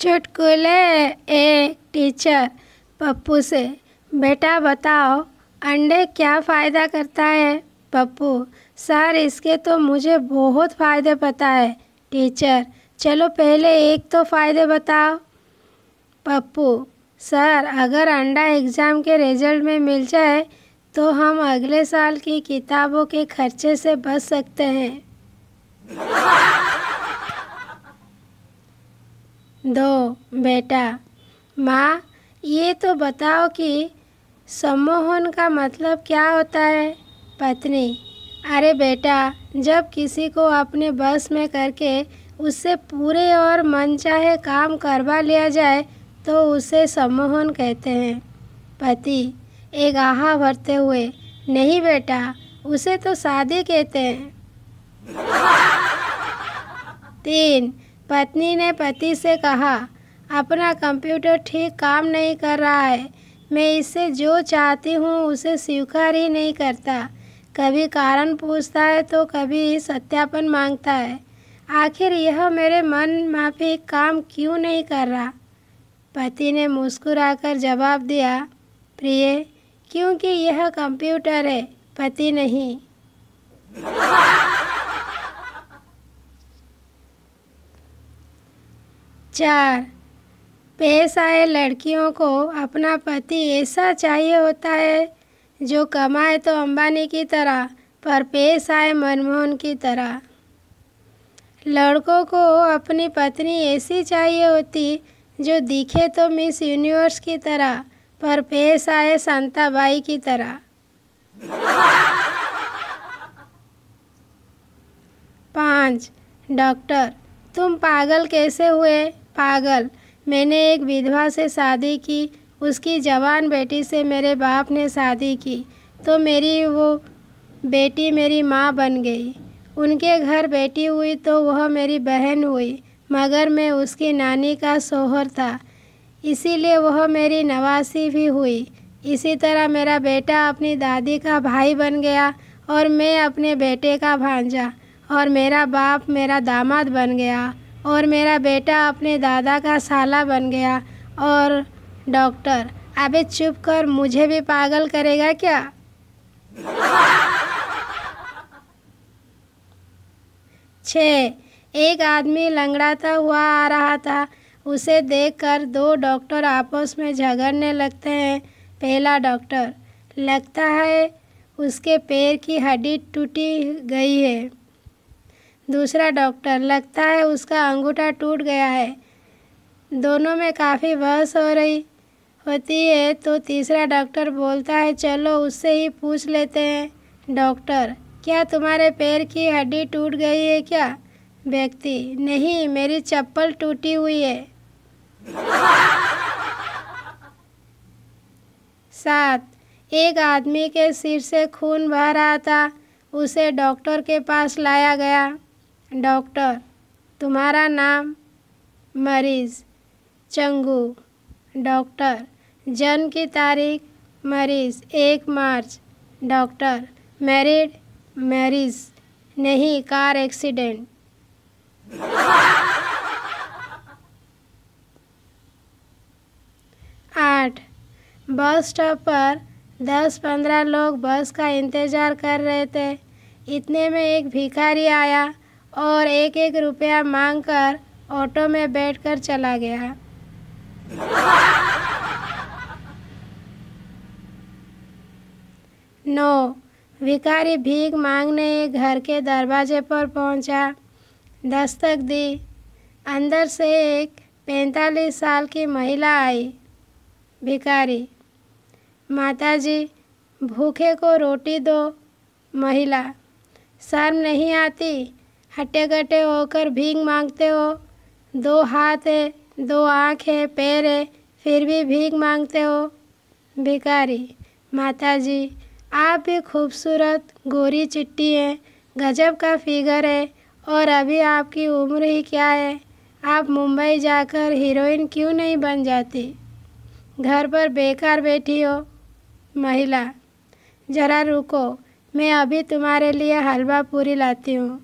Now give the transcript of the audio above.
चुटकुले। एक टीचर पप्पू से, बेटा बताओ अंडे क्या फ़ायदा करता है। पप्पू, सर इसके तो मुझे बहुत फ़ायदे पता है। टीचर, चलो पहले एक तो फ़ायदे बताओ। पप्पू, सर अगर अंडा एग्ज़ाम के रिजल्ट में मिल जाए तो हम अगले साल की किताबों के खर्चे से बच सकते हैं। 2 बेटा, माँ ये तो बताओ कि सम्मोहन का मतलब क्या होता है। पत्नी, अरे बेटा, जब किसी को अपने बस में करके उससे पूरे और मनचाहे काम करवा लिया जाए तो उसे सम्मोहन कहते हैं। पति एक आहा भरते हुए, नहीं बेटा, उसे तो शादी कहते हैं। 3 पत्नी ने पति से कहा, अपना कंप्यूटर ठीक काम नहीं कर रहा है, मैं इससे जो चाहती हूँ उसे स्वीकार ही नहीं करता। कभी कारण पूछता है तो कभी सत्यापन मांगता है। आखिर यह मेरे मन माफिक काम क्यों नहीं कर रहा। पति ने मुस्कुराकर जवाब दिया, प्रिय, क्योंकि यह कंप्यूटर है, पति नहीं। 4 पेश आए लड़कियों को अपना पति ऐसा चाहिए होता है जो कमाए तो अंबानी की तरह पर पेश आए मनमोहन की तरह। लड़कों को अपनी पत्नी ऐसी चाहिए होती जो दिखे तो मिस यूनिवर्स की तरह पर पेश आए शांताबाई की तरह। 5 डॉक्टर, तुम पागल कैसे हुए। पागल, मैंने एक विधवा से शादी की, उसकी जवान बेटी से मेरे बाप ने शादी की तो मेरी वो बेटी मेरी माँ बन गई। उनके घर बेटी हुई तो वह मेरी बहन हुई, मगर मैं उसकी नानी का शौहर था, इसीलिए वह मेरी नवासी भी हुई। इसी तरह मेरा बेटा अपनी दादी का भाई बन गया और मैं अपने बेटे का भांजा, और मेरा बाप मेरा दामाद बन गया और मेरा बेटा अपने दादा का साला बन गया। और डॉक्टर, अबे चुप कर, मुझे भी पागल करेगा क्या। 6 एक आदमी लंगड़ाता हुआ आ रहा था, उसे देखकर 2 डॉक्टर आपस में झगड़ने लगते हैं। पहला डॉक्टर, लगता है उसके पैर की हड्डी टूटी गई है। दूसरा डॉक्टर, लगता है उसका अंगूठा टूट गया है। दोनों में काफ़ी बहस हो रही होती है तो तीसरा डॉक्टर बोलता है, चलो उससे ही पूछ लेते हैं। डॉक्टर, क्या तुम्हारे पैर की हड्डी टूट गई है क्या। व्यक्ति, नहीं, मेरी चप्पल टूटी हुई है। 7 एक आदमी के सिर से खून बह रहा था, उसे डॉक्टर के पास लाया गया। डॉक्टर, तुम्हारा नाम। मरीज, चंगू। डॉक्टर, जन्म की तारीख। मरीज, 1 मार्च। Doctor, married. मरीज, नहीं, कार एक्सीडेंट। 8 बस स्टॉप पर 10-15 लोग बस का इंतज़ार कर रहे थे। इतने में एक भिखारी आया और 1-1 रुपया मांगकर ऑटो में बैठकर चला गया। 9 भिखारी भीख मांगने एक घर के दरवाजे पर पहुंचा। दस्तक दी। अंदर से एक 45 साल की महिला आई। भिखारी, माताजी, भूखे को रोटी दो। महिला, शर्म नहीं आती, हट्टे-कट्टे होकर भीख मांगते हो। 2 हाथ है, 2 आँख है, पैर है, फिर भी भीख मांगते हो। भिखारी, माताजी, आप भी खूबसूरत गोरी चिट्टी हैं, गजब का फिगर है, और अभी आपकी उम्र ही क्या है, आप मुंबई जाकर हीरोइन क्यों नहीं बन जाती, घर पर बेकार बैठी हो। महिला, जरा रुको, मैं अभी तुम्हारे लिए हलवा पूरी लाती हूँ।